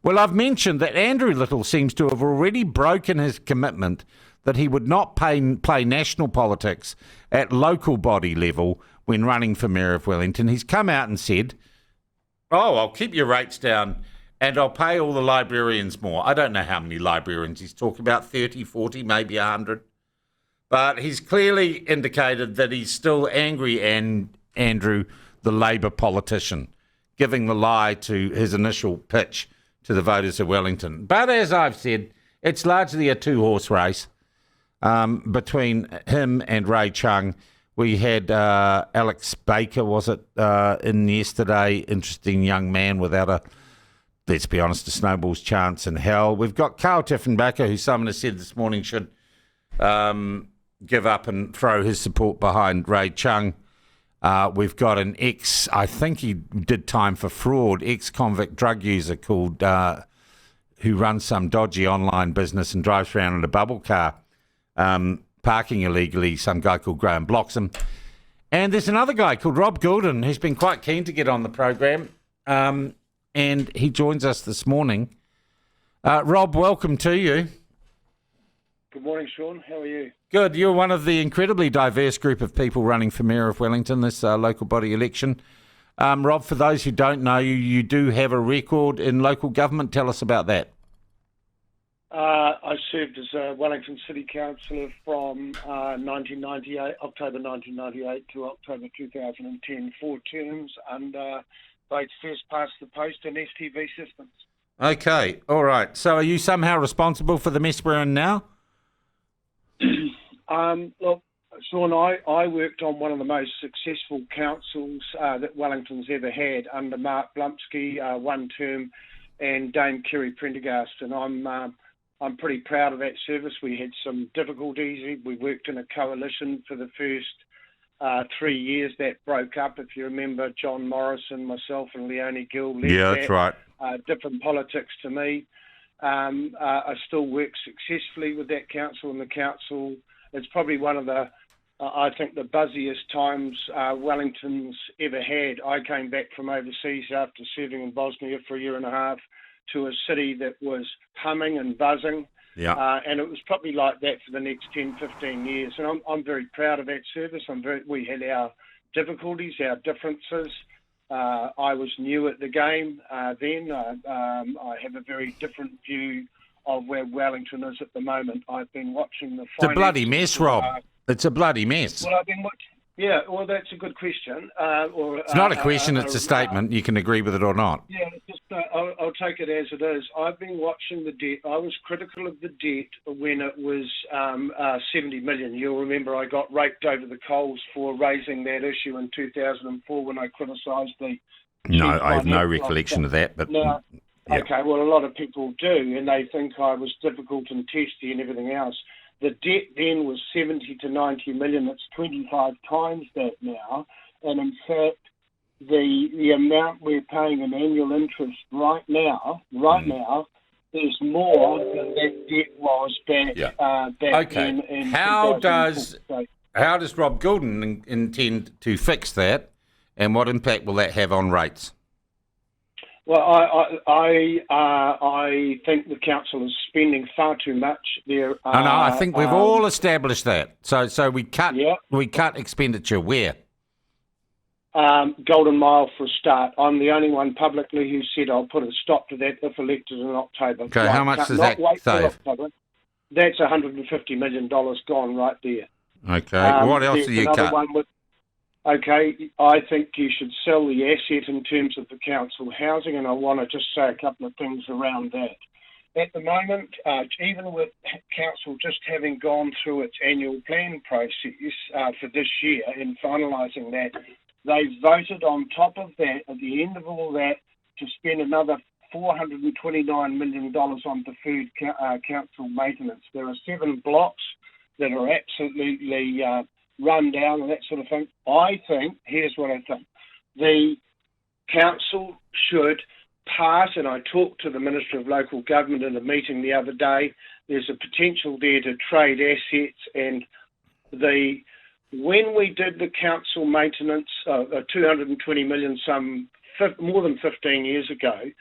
Well, I've mentioned that Andrew Little seems to have already broken his commitment that he would not play national politics at local body level when running for Mayor of Wellington. He's come out and said, I'll keep your rates down and I'll pay all the librarians more. I don't know how many librarians he's talking about, 30, 40, maybe 100. But he's clearly indicated that he's still angry, and Andrew, the Labour politician, giving the lie to his initial pitch to the voters of Wellington. But as I've said, it's largely a two-horse race between him and Ray Chung. We had Alex Baker, was it, in yesterday? Interesting young man without let's be honest, a snowball's chance in hell. We've got Carl Tiffenbacher, who someone has said this morning should give up and throw his support behind Ray Chung. We've got an I think he did time for fraud, ex-convict drug user called, who runs some dodgy online business and drives around in a bubble car, parking illegally, some guy called Graham Bloxham. And there's another guy called Rob Goulden who's been quite keen to get on the program, and he joins us this morning. Rob, welcome to you. Good morning, Sean. How are you? Good. You're one of the incredibly diverse group of people running for Mayor of Wellington, this local body election. Rob, for those who don't know you, you do have a record in local government. Tell us about that. I served as a Wellington City Councillor from 1998, October 1998 to October 2010, 4 terms under both First Past the Post and STV systems. Okay, all right. So are you somehow responsible for the mess we're in now? Look, Sean, I worked on one of the most successful councils that Wellington's ever had under Mark Blumsky, one term, and Dame Kerry Prendergast, and I'm pretty proud of that service. We had some difficulties. We worked in a coalition for the first 3 years. That broke up. If you remember, John Morrison, myself, and Leonie Gill led Yeah, that. that's right. Different politics to me. I still work successfully with that council, and the council, it's probably one of the, I think, the buzziest times Wellington's ever had. I came back from overseas after serving in Bosnia for a year and a half to a city that was humming and buzzing. Yeah. And it was probably like that for the next 10, 15 years. And I'm very proud of that service. We had our difficulties, our differences. I was new at the game then. I have a very different view of where Wellington is at the moment. I've been watching the... It's a bloody mess, Rob. It's a bloody mess. Well, well, that's a good question. It's not a question, it's a statement. You can agree with it or not. Yeah, I'll take it as it is. I've been watching the debt. I was critical of the debt when it was 70 million. You'll remember I got raked over the coals for raising that issue in 2004 when I criticised the... No, I have no recollection of that. But now, yeah. Okay, well, a lot of people do, and they think I was difficult and testy and everything else. The debt then was 70 to 90 million. It's 25 times that now. And in fact, the amount we're paying in annual interest right now is more than that debt was back in How does Rob Goulden intend to fix that, and what impact will that have on rates? Well, I think the council is spending far too much. I think we've all established that. So we cut expenditure where? Golden Mile for a start. I'm the only one publicly who said I'll put a stop to that if elected in October. Okay, how much does that save? That's $150 million gone right there. Okay, what else do you cut? Okay, I think you should sell the asset in terms of the council housing, and I want to just say a couple of things around that. At the moment, even with council just having gone through its annual plan process for this year and finalising that, they voted on top of that, at the end of all that, to spend another $429 million on deferred council maintenance. There are 7 blocks that are absolutely... run down and that sort of thing. I think, here's what I think. The council should pass, and I talked to the Minister of Local Government in a meeting the other day, there's a potential there to trade assets, and when we did the council maintenance, 220 million more than 15 years ago,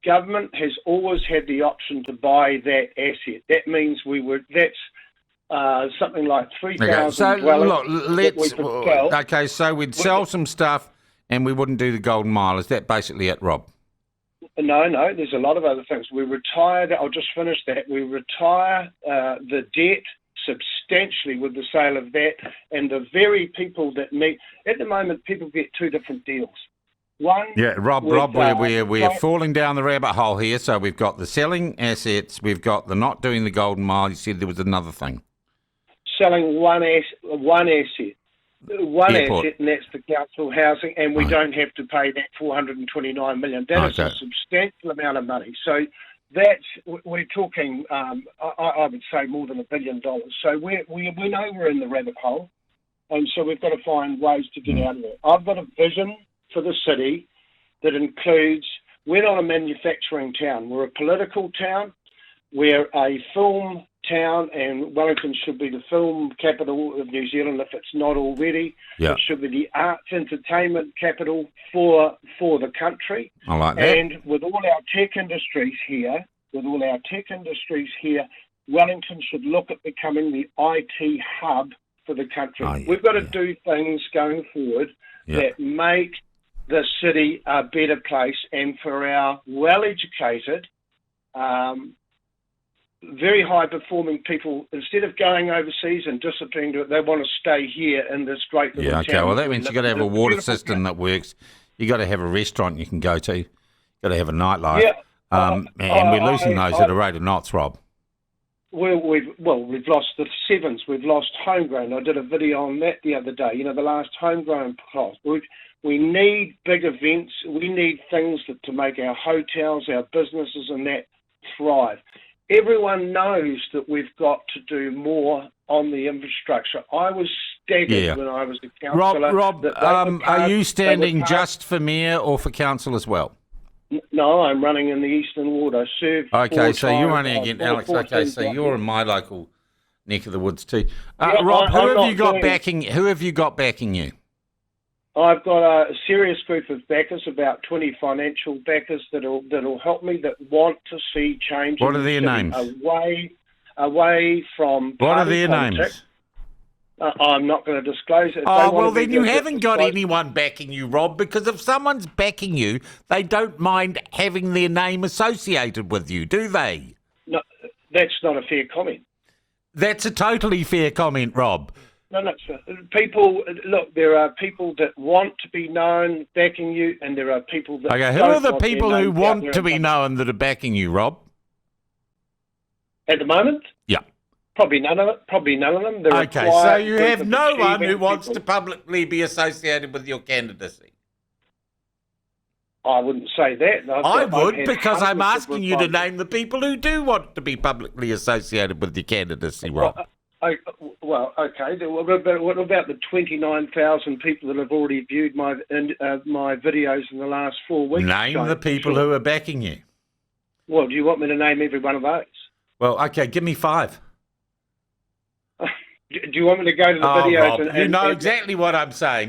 government has always had the option to buy that asset. That means that's something like 3,000 Okay, so dwellings look, that we could sell. okay, so we'd sell some stuff and we wouldn't do the Golden Mile. Is that basically it, Rob? No, there's a lot of other things. We retired, I'll just finish that. We retire the debt substantially with the sale of that, and the very people that need, at the moment, people get two different deals. One, yeah, Rob, we're falling down the rabbit hole here. So we've got the selling assets, we've got the not doing the Golden Mile. You said there was another thing. Selling one asset, Airport. and that's the council housing, and we don't have to pay that $429 million. That is a substantial amount of money. So we're talking, I would say, more than $1 billion. So we know we're in the rabbit hole, and so we've got to find ways to get out of it. I've got a vision for the city that includes, we're not a manufacturing town, we're a political town, we're a film town, and Wellington should be the film capital of New Zealand if it's not already. Yeah. It should be the arts entertainment capital for the country. I like that. And with all our tech industries here, Wellington should look at becoming the IT hub for the country. We've got to do things going forward that make the city a better place, and for our well-educated, very high-performing people, instead of going overseas and disappearing to it, they want to stay here in this great little town. Yeah, okay. Well, that means you've got to have a water system that works. You've got to have a restaurant you can go to. You've got to have a nightlife. Yeah. And we're losing those at a rate of knots, Rob. We've lost the sevens. We've lost homegrown. I did a video on that the other day. The last homegrown plot. We need big events. We need things to make our hotels, our businesses, and that thrive. Everyone knows that we've got to do more on the infrastructure. I was staggered when I was a councillor. Rob, are you standing just for mayor or for council as well? No, I'm running in the Eastern Ward. I serve. Okay, so you're running against Alex. Okay, so you're in my local neck of the woods too. Rob, who have you got backing you? I've got a serious group of backers, about 20 financial backers that'll help me, that want to see change. What are their names? Away from. What are their names? I'm not going to disclose it. Well, then you haven't got anyone backing you, Rob, because if someone's backing you, they don't mind having their name associated with you, do they? No, that's not a fair comment. That's a totally fair comment, Rob. No, people, look, there are people that want to be known backing you, and there are people that Okay, who are the people who want to be known that are backing you, Rob? At the moment? Yeah. Probably none of them. Okay, so you have no one who wants to publicly be associated with your candidacy? I wouldn't say that. I would, because I'm asking you to name the people who do want to be publicly associated with your candidacy, Rob. Well, okay. What about the 29,000 people that have already viewed my videos in the last 4 weeks? Name the people who are backing you. Well, do you want me to name every one of those? Well, okay, give me 5. Do you want me to go to the videos? Rob, you know exactly what I'm saying.